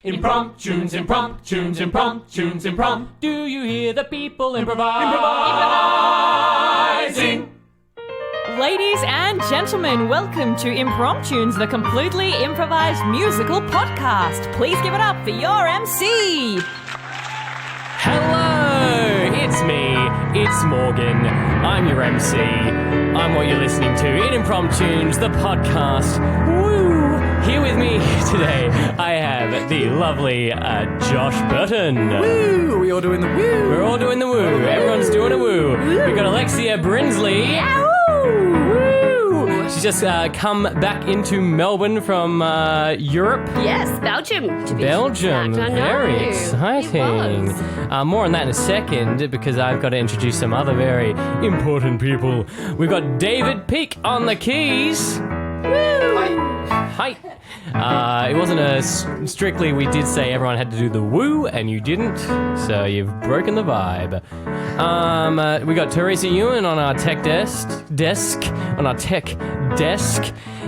Impromptunes, impromptunes, impromptunes, Do you hear the people improvising? Ladies and gentlemen, welcome to Impromptunes, the completely improvised musical podcast. Please give it up for your MC. Hello, it's me, it's Morgan. I'm your MC. I'm what you're listening to in Impromptunes, the podcast. Woo! Here with me today, I have the lovely Josh Burton. Woo! Are we all doing the woo? We're all doing the woo. Everyone's doing a woo. We've got Alexia Brinsley. Woo! She's just come back into Melbourne from Europe. Yes, Belgium. To be Belgium, exact. I know. very exciting. It was. More on that in a second because I've got to introduce some other very important people. We've got David Peake on the keys. Hi. It wasn't a strictly we did say everyone had to do the woo and you didn't, so you've broken the vibe. We got Teresa Ewan on our tech desk,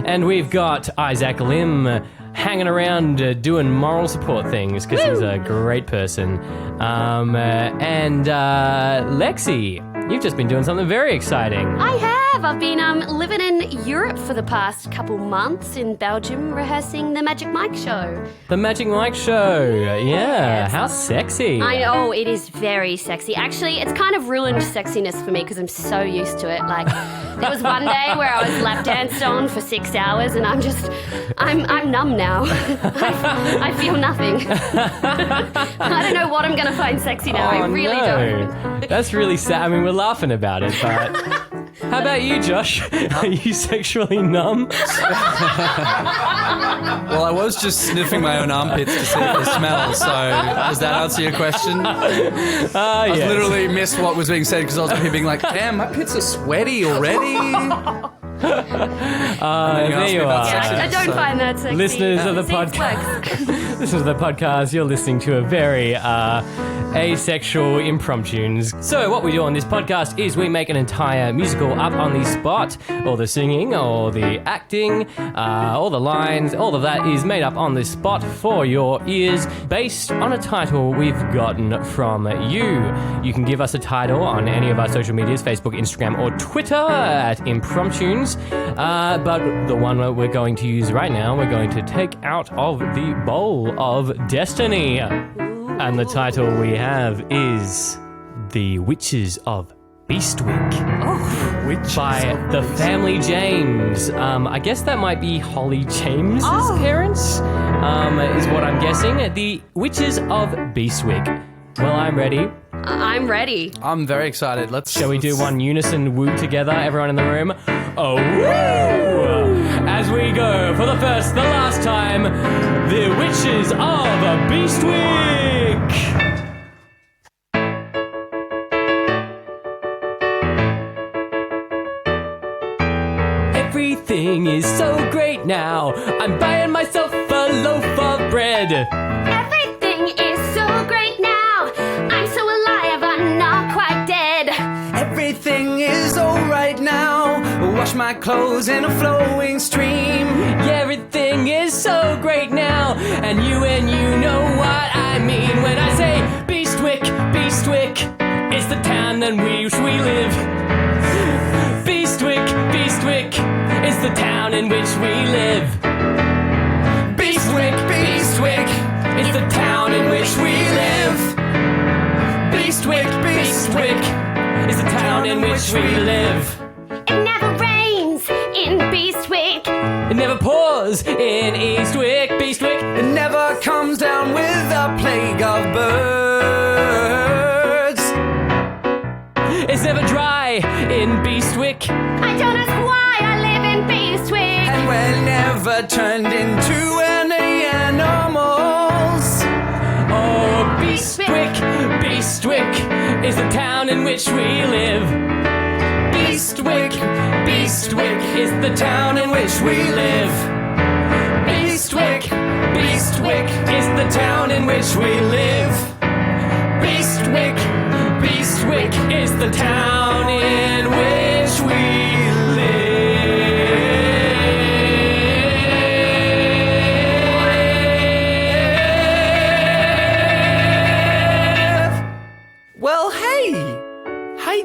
and we've got Isaac Lim hanging around doing moral support things because he's a great person. And Lexi, you've just been doing something very exciting. I have. I've been living in Europe for the past couple months in Belgium rehearsing the Magic Mike show. The Magic Mike show, yeah. Yes. How sexy. I know, it is very sexy. Actually, it's kind of ruined sexiness for me because I'm so used to it. Like, there was one day where I was lap danced on for 6 hours and I'm numb now. I feel nothing. I don't know what I'm going to find sexy now. I really don't. That's really sad. I mean, we're laughing about it, but how about you, Josh? Are you sexually numb? Well, I was just sniffing my own armpits to see if they smell, so does that answer your question? I literally missed what was being said because I was being like, damn, my pits are sweaty already. There you are. I don't find that sexy. Listeners of the Seems podcast, listeners of the podcast, you're listening to a very asexual Impromptunes. So what we do on this podcast is we make an entire musical up on the spot. All the singing, all the acting, all the lines, all of that is made up on the spot for your ears based on a title we've gotten from you. You can give us a title on any of our social medias, Facebook, Instagram, or Twitter at Impromptunes. But the one that we're going to use right now, we're going to take out of the bowl of destiny. And the title we have is The Witches of Beastwick. By the family James. I guess that might be Holly James's parents, is what I'm guessing. The Witches of Beastwick. Well, I'm ready. I'm ready. I'm very excited. Shall we do one unison woo together, everyone in the room? Oh, woo! As we go for the first, the last time, The Witches of Beastwick! Everything is so great now. I'm buying myself a loaf of bread. Everything is so great now. I'm so alive, I'm not quite dead. Everything is alright now. Wash my clothes in a flowing stream. Yeah, everything is so great now. And you know what I mean when I say Beastwick, Beastwick is the town in which we live. Beastwick, Beastwick is the town in which we live. Beastwick, Beastwick is the town in which we live. Beastwick, Beastwick is the town in which we live. It never rains in Beastwick. It never pours in Eastwick, Beastwick. It never comes down with a plague of birds. It's never dry in Beastwick. I don't ask why I live in Beastwick. And we're never turned into any animals. Oh, Beastwick, Beastwick is the town in which we live. Beastwick, Beastwick is the town in which we live. Beastwick, Beastwick is the town in which we live. Beastwick, Beastwick is the town in which we live.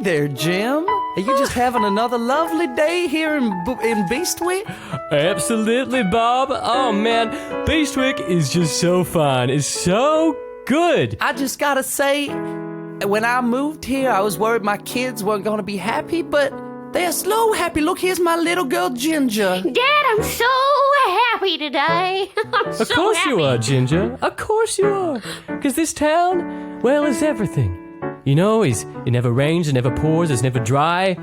there, Jim. Are you just having another lovely day here in Beastwick? Absolutely, Bob. Oh, man. Beastwick is just so fun. It's so good. I just gotta say, when I moved here, I was worried my kids weren't gonna be happy, but they're so happy. Look, here's my little girl, Ginger. Dad, I'm so happy today. Of course you are, Ginger. Of course you are. Because this town, well, is everything. You know, it never rains, it never pours, it's never dry.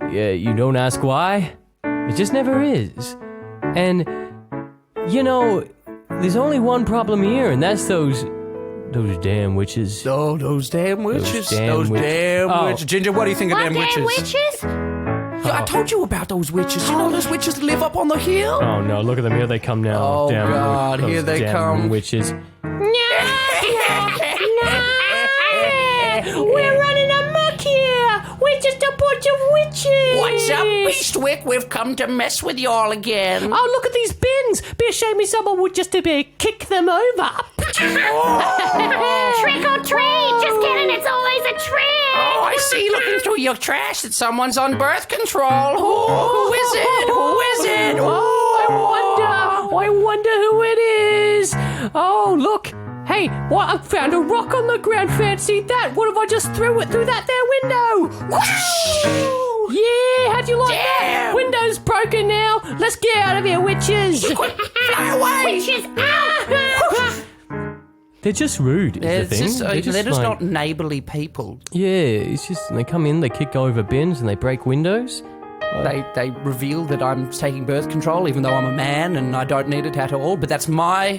You don't ask why. It just never is. And, you know, there's only one problem here, and that's those damn witches. Oh, those damn witches. Those damn witches. Ginger, what do you think of damn witches? Witches? I told you about those witches. You know those witches that live up on the hill? Oh, no, look at them. Here they come now. Oh, damn, God, those here they damn come. Witches. We're running amok here. We're just a bunch of witches. What's up, Beastwick? We've come to mess with you all again. Oh, look at these bins. Be a shame if someone would just kick them over. Trick or treat! Just kidding, it's always a trick! Oh, I see looking through your trash that someone's on birth control. Who is it? Who is it? Oh, I wonder who it is. Oh, look. Hey, what? I found a rock on the ground. Fancy that. What if I just threw it through that there window? Yeah, how'd you like that? Window's broken now. Let's get out of here, witches. Fly away! Witches out! They're just rude, is the thing. They're just like, not neighbourly people. Yeah, it's just, they come in, they kick over bins, and they break windows. They reveal that I'm taking birth control, even though I'm a man and I don't need it at all. But that's my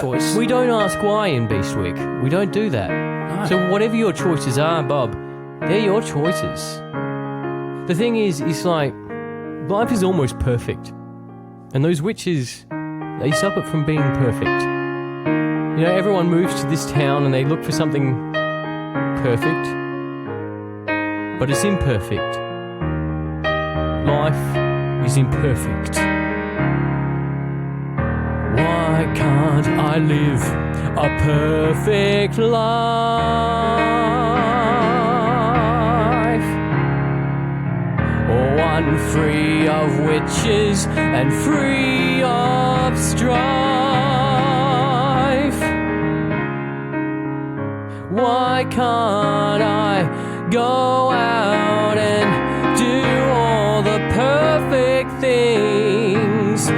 choice. We don't ask why in Beastwick. We don't do that. No. So whatever your choices are, Bob, they're your choices. The thing is, it's like, life is almost perfect. And those witches, they stop it from being perfect. You know, everyone moves to this town and they look for something perfect. But it's imperfect. Life is imperfect. Why can't I live a perfect life? One free of witches and free of strife. Why can't I go out and do all the perfect things?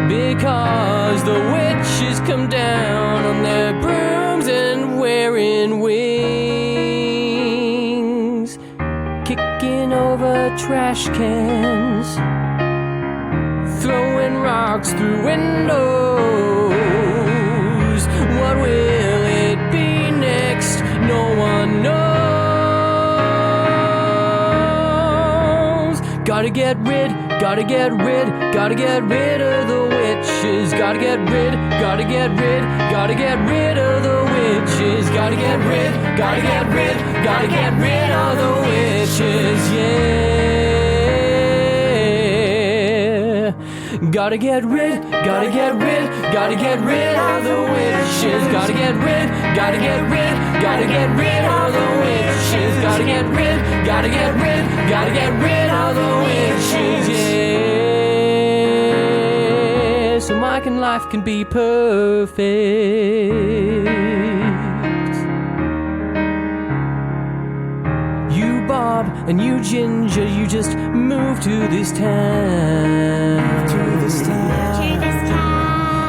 Because the witches come down on their brooms and wearing wings, kicking over trash cans, throwing rocks through windows. What will it be next? No one knows. Gotta get rid of the witches. Gotta get rid of the witches. Gotta get rid of the witches, yeah. Gotta get rid of the witches. Gotta get rid of the witches. Gotta get rid of the witches, yeah. So Mike and life can be perfect. You, Bob, and you, Ginger, you just moved to this town.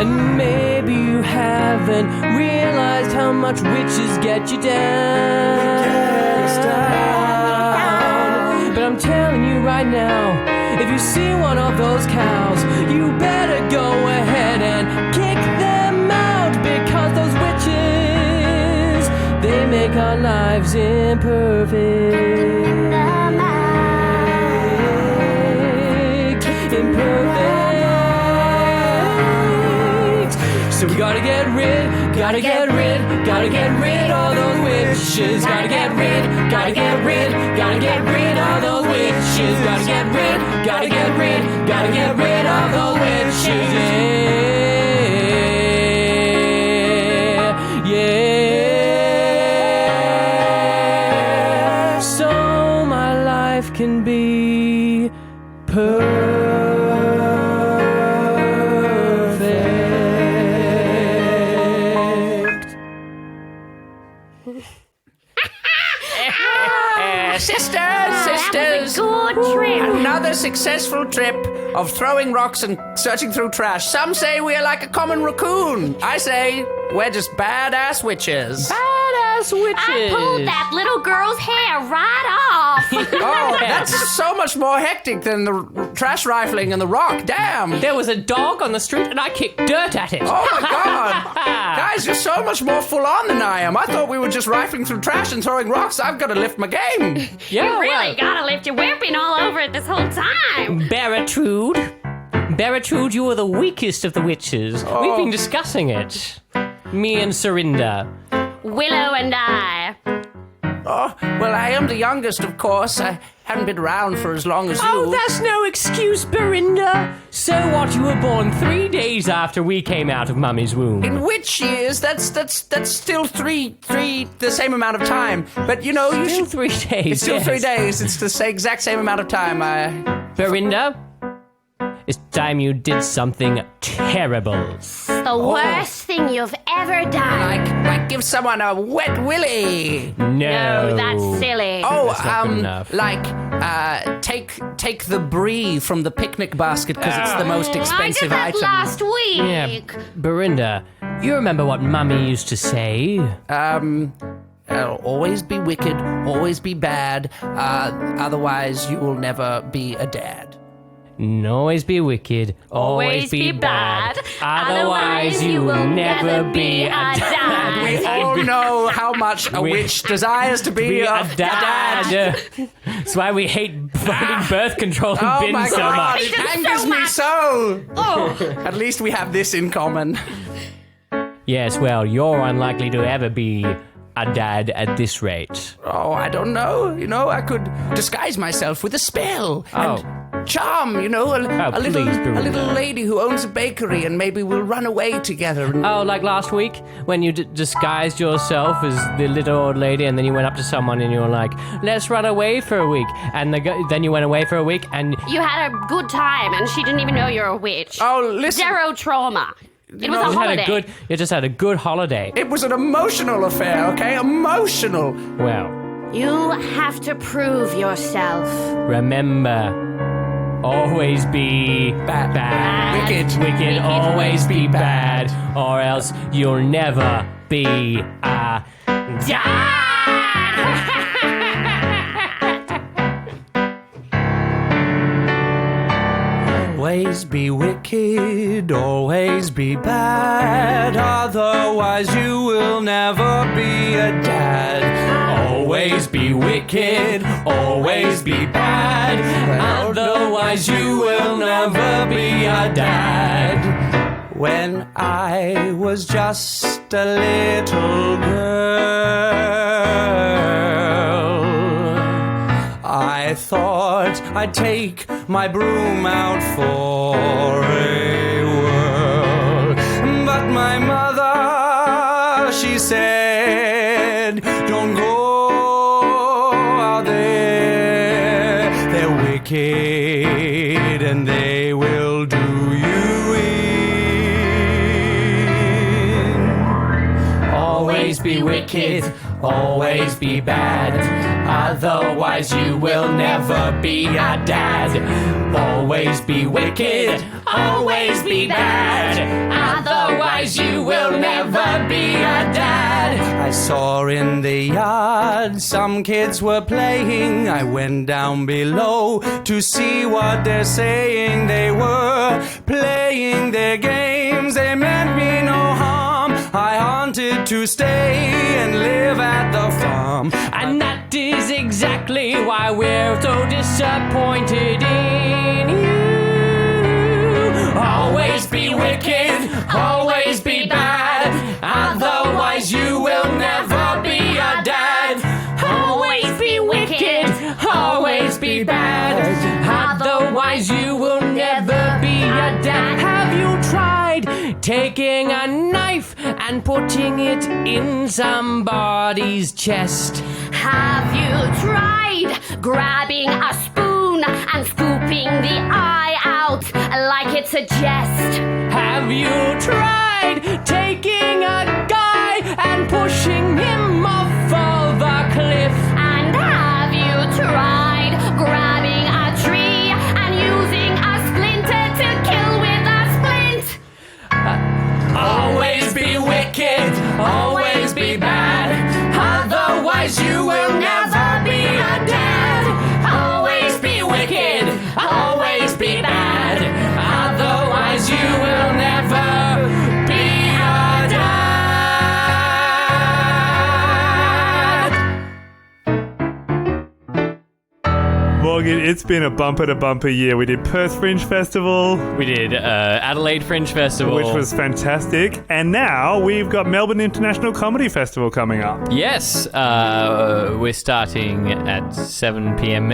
And maybe you haven't realized how much witches get you down. But I'm telling you right now, if you see one of those cows, you better go ahead and kick them out. Because those witches, they make our lives imperfect. So we gotta get rid of those witches. Gotta get rid of those witches. Gotta get rid of those witches. Yeah. So my Sisters. Good trip. Another successful trip of throwing rocks and searching through trash. Some say we are like a common raccoon. I say we're just badass witches. Badass witches. I pulled that little girl's hair right off. Oh, that's so much more hectic than the trash rifling and the rock. Damn. There was a dog on the street and I kicked dirt at it. Oh my god. Guys, you're so much more full on than I am. I thought we were just rifling through trash and throwing rocks. I've got to lift my game. Yeah, You really gotta lift your whipping all over it this whole time. Barratrude, you are the weakest of the witches. We've been discussing it. Me and Serinda. Willow and I. Oh, well, I am the youngest, of course. I haven't been around for as long as you. Oh, that's no excuse, Berinda. So what, you were born 3 days after we came out of Mummy's womb. In which years? That's still three the same amount of time. But you know, you Still should. 3 days. It's still yes. 3 days. It's the exact same amount of time. Berinda, it's time you did something terrible. The worst thing you've ever done. Like give someone a wet willy. No, That's silly. Oh, That's not good enough. like take the brie from the picnic basket because it's the most I did expensive that item. last week. Yeah, Berinda, you remember what Mummy used to say? Always be wicked, always be bad. Otherwise, you will never be a dad. Always be wicked, always be bad. Otherwise, you will never be a dad. We all know how much a witch desires to be a dad. That's why we hate voting birth control and Oh bins my so god, much. it So angers me much. so. Oh, At least we have this in common. Yes, well, you're unlikely to ever be a dad at this rate. Oh, I don't know. You know, I could disguise myself with a spell and charm. You know, a please, Berinda. little lady who owns a bakery, and maybe we'll run away together. And Oh, like last week when you disguised yourself as the little old lady, and then you went up to someone and you were like, "Let's run away for a week," and then you went away for a week, and you had a good time, and she didn't even know you're a witch. oh, listen. Zero trauma. It was a you holiday. just had a good holiday. It was an emotional affair, okay? Emotional. Well, You have to prove yourself. remember, always be Bad. wicked, always be bad, or else you'll never be a dad. Always be wicked, always be bad, otherwise you will never be a dad. Always be wicked, always be bad, otherwise you will never be a dad. When I was just a little girl, I thought I'd take my broom out for a whirl. But my mother, she said, don't go out there. They're wicked and they will do you in. Always be wicked, always be bad, otherwise you will never be a dad. Always be wicked, always be bad, otherwise you will never be a dad. I saw in the yard some kids were playing. I went down below to see what they're saying. They were playing their games, they meant me no harm. I wanted to stay and live at the farm. And that is exactly why we're so disappointed in you. Always be wicked, always be bad, otherwise you will never be a dad. Always be wicked, always be bad, otherwise you will never be a dad. Have you tried taking a knife and putting it in somebody's chest? Have you tried grabbing a spoon and scooping the eye out like it's a jest? Have you tried taking a guy and pushing him off of a cliff? And Look, it's been a bumper-to-bumper year. We did Perth Fringe Festival, We did Adelaide Fringe Festival. which was fantastic. And now we've got Melbourne International Comedy Festival coming up. Yes, we're starting at 7 p.m.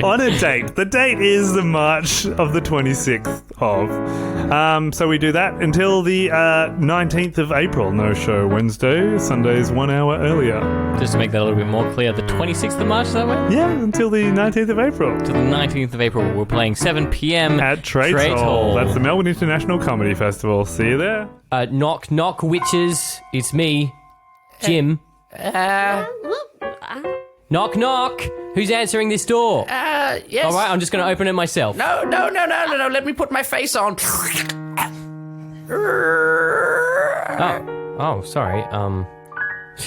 On a date. The date is the March of the 26th of. So we do that until the 19th of April. No show Wednesday. Sunday's 1 hour earlier. Just to make that a little bit more clear, the 26th of March, that way? Yeah, until the 19th of April. To the 19th of April, we're playing 7 p.m. At Trades Hall. That's the Melbourne International Comedy Festival. See you there. Knock, knock, witches. It's me, Jim. Knock, knock. Who's answering this door? Yes. All right, I'm just going to open it myself. No. Let me put my face on. Oh, sorry.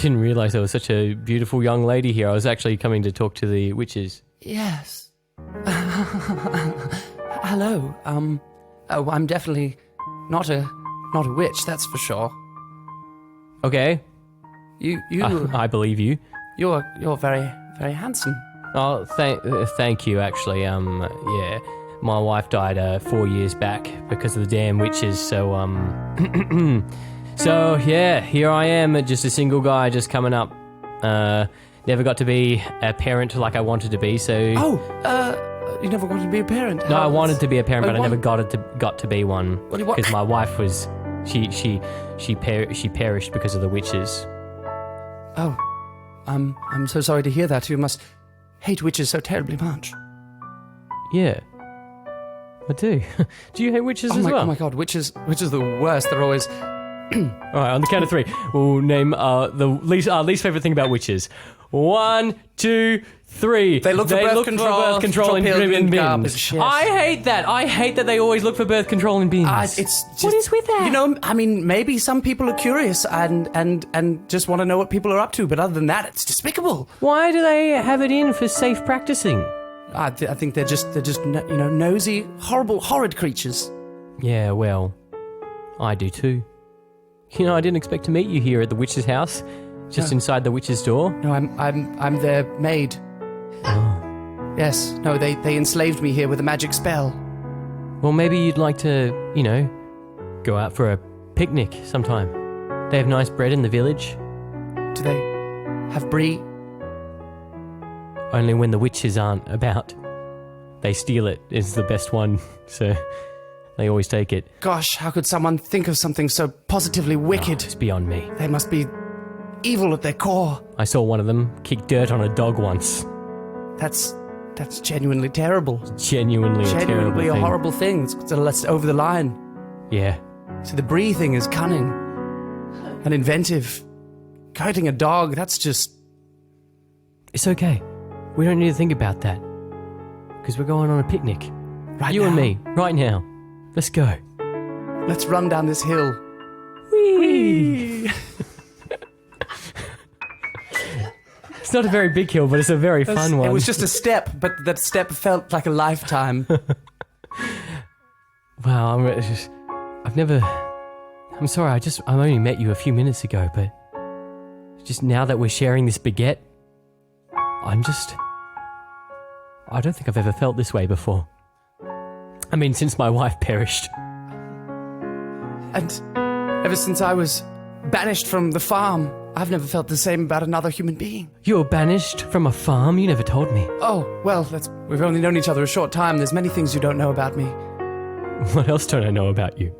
Didn't realize there was such a beautiful young lady here. I was actually coming to talk to the witches. Yes. Hello. I'm definitely not a witch. That's for sure. Okay, You. I believe you. You're very, very handsome. Oh, thank you. Actually, yeah, my wife died 4 years back because of the damn witches. So, so yeah, here I am, just a single guy, just coming up. Never got to be a parent like I wanted to be. So, You never wanted to be a parent? no, I wanted to be a parent, but I never What? got to be one What do you want? because my wife was she perished because of the witches. Oh, I'm so sorry to hear that. You must hate witches so terribly much. Yeah, I do. Do you hate witches as well? Oh my god, witches are the worst. They're always... All right, on the count of three, we'll name the least favorite thing about witches. 1, 2, 3. They look for birth control in pills bins. and garbage, yes. I hate that. I hate that they always look for birth control in bins. It's just, What is with that? You know, I mean, maybe some people are curious and just want to know what people are up to, but other than that, it's despicable. Why do they have it in for safe practicing? I think they're just nosy, horrid creatures. Yeah, well, I do too. You know, I didn't expect to meet you here at the witch's house, just inside the witch's door. No, I'm their maid. Oh. Yes. No, they enslaved me here with a magic spell. Well, maybe you'd like to, go out for a picnic sometime. They have nice bread in the village. Do they have brie? Only when the witches aren't about. They steal it is the best one, so they always take it. Gosh, how could someone think of something so positively wicked? It's beyond me. They must be evil at their core. I saw one of them kick dirt on a dog once. That's genuinely terrible. Genuinely a terrible Genuinely a thing. horrible thing. It's over the line. Yeah. So the brie thing is cunning and inventive. Kiting a dog, that's just... It's okay. We don't need to think about that. Because we're going on a picnic. Right You now. and me, right now. Let's go. Let's run down this hill. Whee! It's not a very big hill, but it's a very fun one. It was just a step, but that step felt like a lifetime. Wow, I'm sorry, I only met you a few minutes ago, but just now that we're sharing this baguette, I don't think I've ever felt this way before. I mean, since my wife perished. And ever since I was banished from the farm, I've never felt the same about another human being. You were banished from a farm? You never told me. Oh, well, we've only known each other a short time. There's many things you don't know about me. What else don't I know about you?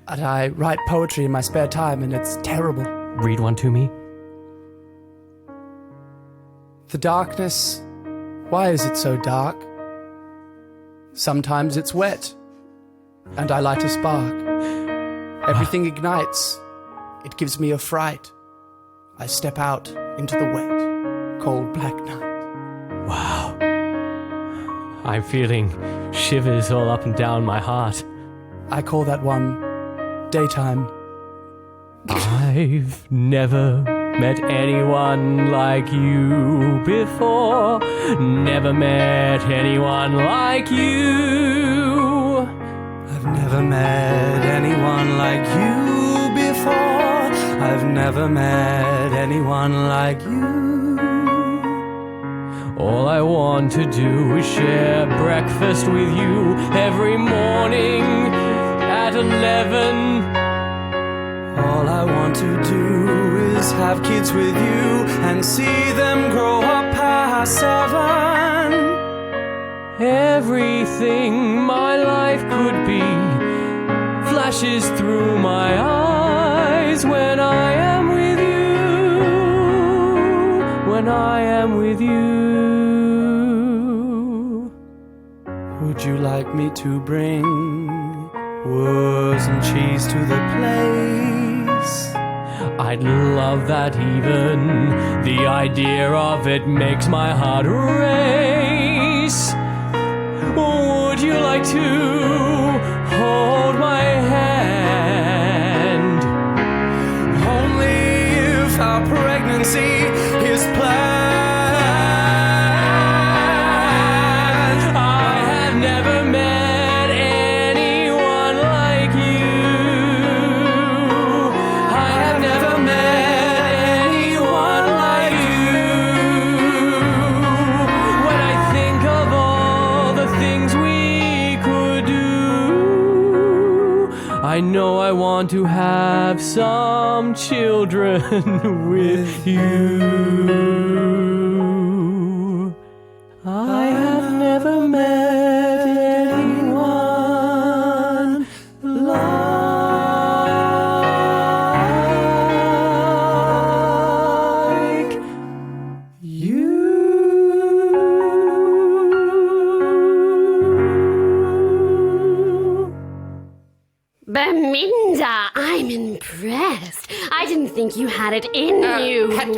And I write poetry in my spare time, and it's terrible. Read one to me. The darkness, why is it so dark? Sometimes it's wet, and I light a spark. Everything ignites, it gives me a fright. I step out into the wet, cold black night. Wow. I'm feeling shivers all up and down my heart. I call that one daytime. I've never met anyone like you before. Never met anyone like you. I've never met anyone like you before. I've never met anyone like you. All I want to do is share breakfast with you every morning at 11. All I want to do is have kids with you and see them grow up past 7. Everything my life could be flashes through my eyes when I am with you. When I am with you. Would you like me to bring words and cheese to the place? I'd love that even. The idea of it makes my heart race. Would you like to hold my hand? Only if our pregnancy is planned. I have never met anyone like you. I have never met anyone like you. When I think of all the things we could do, I know I want to have some children with you. I have never met anyone like you. Belinda, I'm impressed. I didn't think you had it in you. Had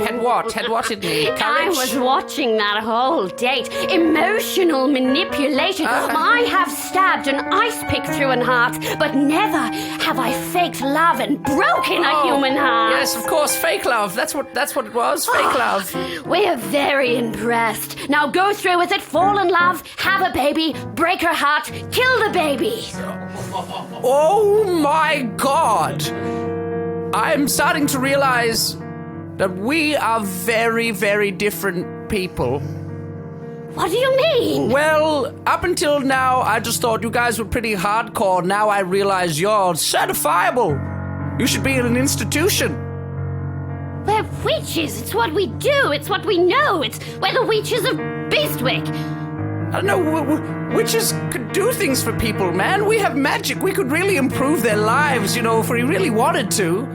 what in me? I Courage? was watching that whole date. Emotional manipulation. I have stabbed an ice pick through an heart, but never have I faked love and broken a human heart. Yes, of course, fake love. That's what it was, fake love. We're very impressed. Now go through with it, fall in love, have a baby, break her heart, kill the baby. Oh my God! I'm starting to realize that we are very, very different people. What do you mean? Well, up until now, I just thought you guys were pretty hardcore. Now I realize you're certifiable. You should be in an institution. We're witches. It's what we do. It's what we know. We're the Witches of Beastwick. I don't know, witches could do things for people, man. We have magic. We could really improve their lives, if we really wanted to.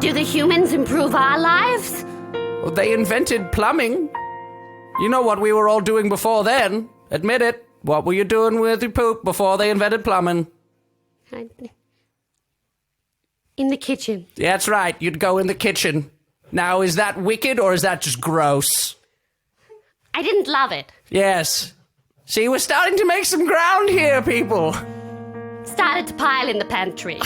Do the humans improve our lives? Well, they invented plumbing. You know what we were all doing before then. Admit it. What were you doing with your poop before they invented plumbing? In the kitchen. Yeah, that's right. You'd go in the kitchen. Now, is that wicked or is that just gross? I didn't love it. Yes. See, we're starting to make some ground here, people. Started to pile in the pantry.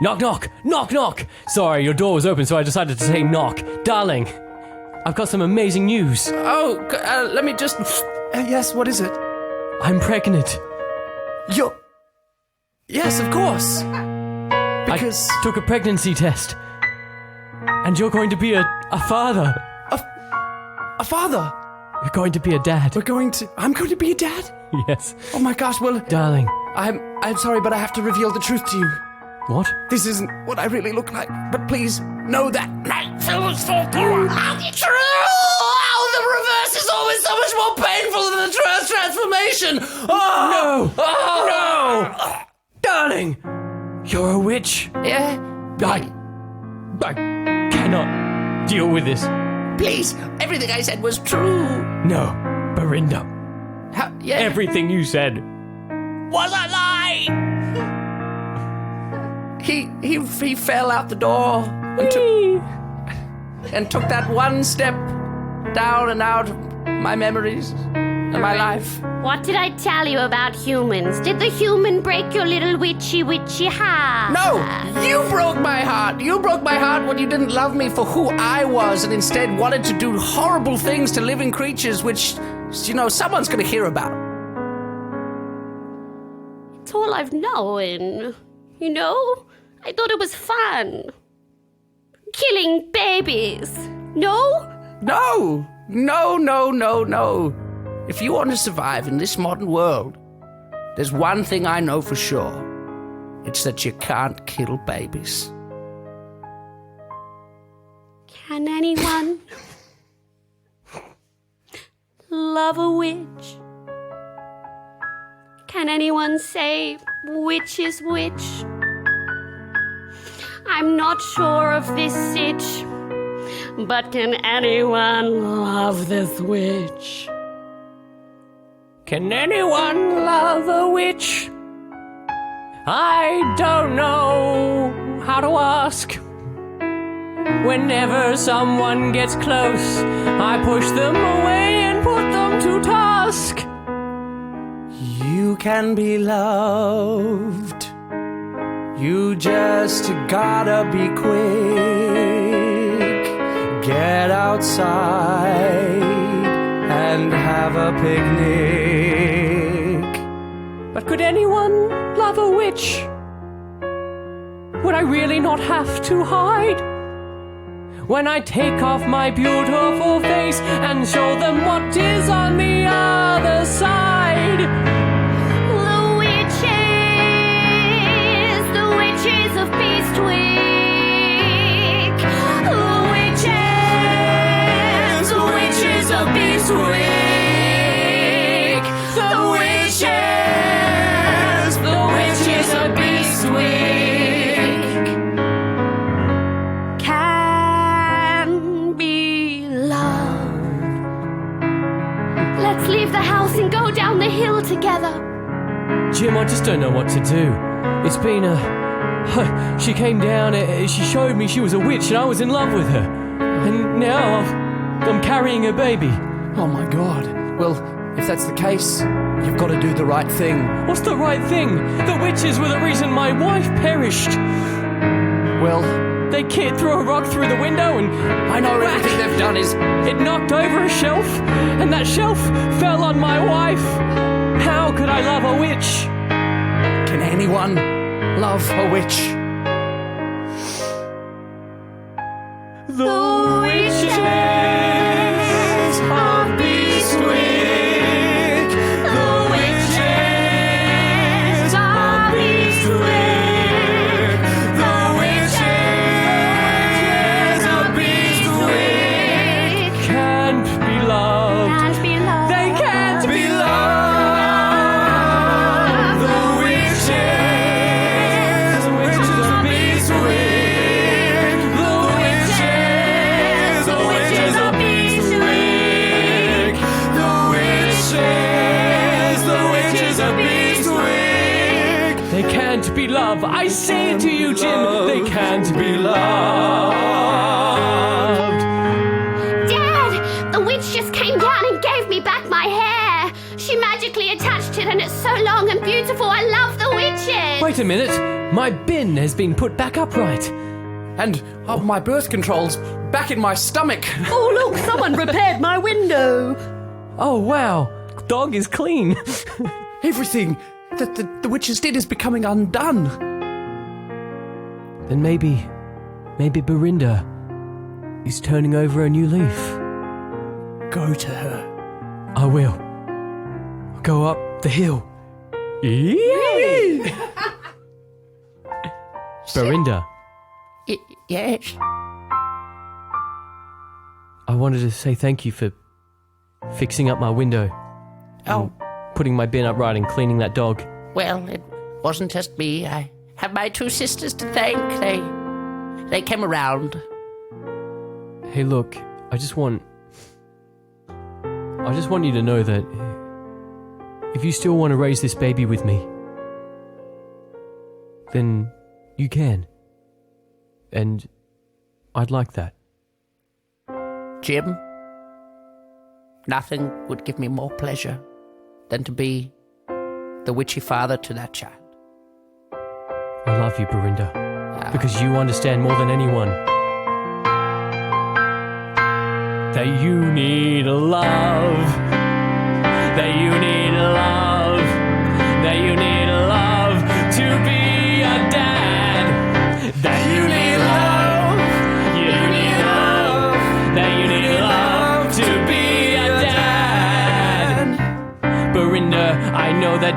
Knock, knock, knock, knock. Sorry, your door was open, so I decided to say knock. Darling, I've got some amazing news. Oh, let me just... Yes, what is it? I'm pregnant. You're... Yes, of course. Because... I took a pregnancy test. And you're going to be a father. A father? You're going to be a dad. I'm going to be a dad? Yes. Oh my gosh, well... Darling. I'm sorry, but I have to reveal the truth to you. What? This isn't what I really look like, but please know that. True! Oh, the reverse is always so much more painful than the transformation! Oh! No! No! Darling! You're a witch. Yeah? I cannot deal with this. Please, everything I said was true. No, Belinda. Yeah. Everything you said was a lie! He fell out the door and took that one step down and out of my memories and my life. What did I tell you about humans? Did the human break your little witchy heart? No, you broke my heart. You broke my heart when you didn't love me for who I was and instead wanted to do horrible things to living creatures, which, someone's going to hear about. It's all I've known. I thought it was fun. Killing babies. No? No, No, no, no, no. If you want to survive in this modern world, there's one thing I know for sure. It's that you can't kill babies. Can anyone love a witch? Can anyone say which is which? I'm not sure of this sitch, but can anyone love this witch? Can anyone love a witch? I don't know how to ask. Whenever someone gets close, I push them away and put them to task. You can be loved. You just gotta be quick. Get outside and have a picnic. But could anyone love a witch? Would I really not have to hide? When I take off my beautiful face and show them what is on the other side. The witches of Beastwick. The witches of Beastwick. The witches of Beastwick. Can be loved. Let's leave the house and go down the hill together. Jim, I just don't know what to do. It's been she came down, she showed me she was a witch and I was in love with her. And now I'm carrying a baby. Oh my God. Well, if that's the case, you've got to do the right thing. What's the right thing? The witches were the reason my wife perished. Well, They threw a rock through the window and I know whack! everything they've done is... It knocked over a shelf and that shelf fell on my wife. How could I love a witch? Can anyone love a witch? The witches of Beastwick. The witches of Beastwick. The witches of Beastwick. Can't be loved. Can't be loved. They can't be Love the witches of Beastwick. The witches of Beastwick. The witches of Beastwick. They can't be loved. I say it to you, Jim. They can't be loved. Dad, the witch just came down and gave me back my hair. She magically attached it and it's so long and beautiful. I love the witches. Wait a minute. My bin has been put back upright. And my birth control's back in my stomach. Oh, look, someone repaired my window. Oh, wow. Dog is clean. Everything that the witches did is becoming undone. Then maybe Belinda is turning over a new leaf. Go to her. I will. Go up the hill. Belinda, Yes. I wanted to say thank you for fixing up my window, Oh, putting my bin upright and cleaning that dog. Well, it wasn't just me. I have my two sisters to thank. They came around. Hey, look, I just want you to know that if you still want to raise this baby with me, then you can. And I'd like that. Jim, nothing would give me more pleasure than to be the witchy father to that child. I love you, Belinda, because you understand more than anyone that you need love, that you need love, that you need love to be a dad, that you need love, that you need love to be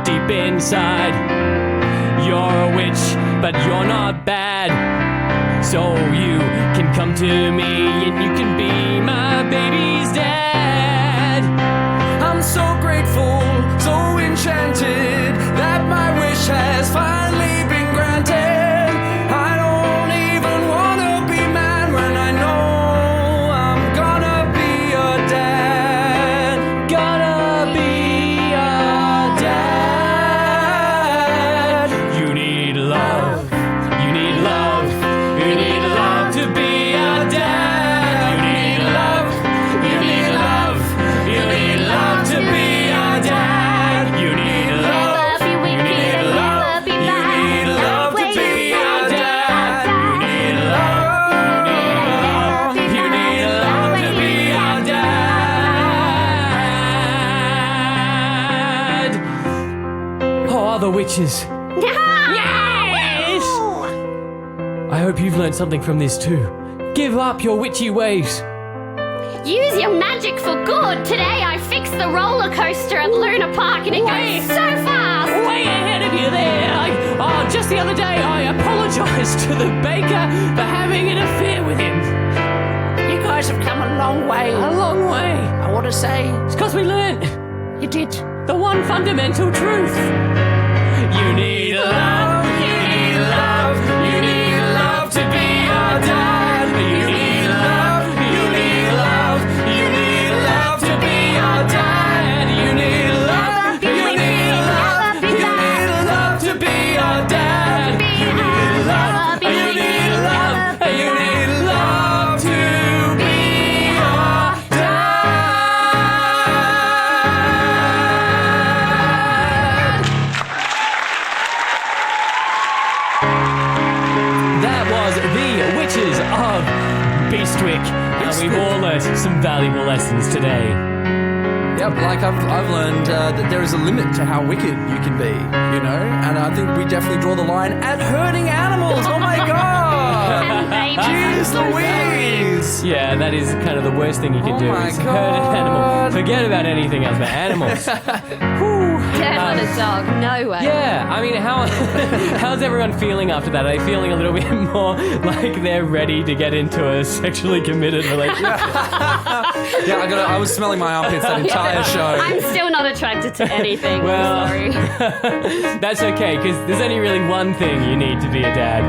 deep inside. You're a witch, but you're not bad. So you can come to me and you can be my baby's dad. I'm so grateful, so enchanted that my wish has finally been granted. I don't even wanna be mad when I know I'm gonna be a dad. Gonna be a dad. You need love. You need love. You need love to be a dad. You need love. You need love. You need love to be a dad. You need love. Be wicked, You need love. be You bad. need love to be a dad. You need love. You need love. You need love to be a dad. Oh, other witches. Yes! I hope you've learned something from this too. Give up your witchy ways. Use your magic for good. Today I fixed the roller coaster at Luna Park and it goes so fast. Way ahead of you there. Just the other day I apologized to the baker for having an affair with him. You guys have come a long way. A long way. I want to say It's because we learnt you did. the one fundamental truth. You need love. You need love. You need love to be a dad. You need love. You need love. You need love to be a dad. You need love. You need love. You need love to be a dad. You need love. You need love. You need love to be a dad. That was the Witches of Beastwick, and we've all learnt some valuable lessons today. Yep, like I've learned that there is a limit to how wicked you can be, you know? And I think we definitely draw the line at hurting animals. Oh my god! And babies. Jeez Louise! Yeah, that is kind of the worst thing you can Oh do my is hurt an animal. God. Forget about anything else, but animals. Whew. Turn on a dog. No way. Yeah, I mean, how's everyone feeling after that? Are they feeling a little bit more like they're ready to get into a sexually committed relationship? Yeah, I was smelling my armpits that entire show. I'm still not attracted to anything. Well- I'm sorry. That's okay, because there's only really one thing you need to be a dad.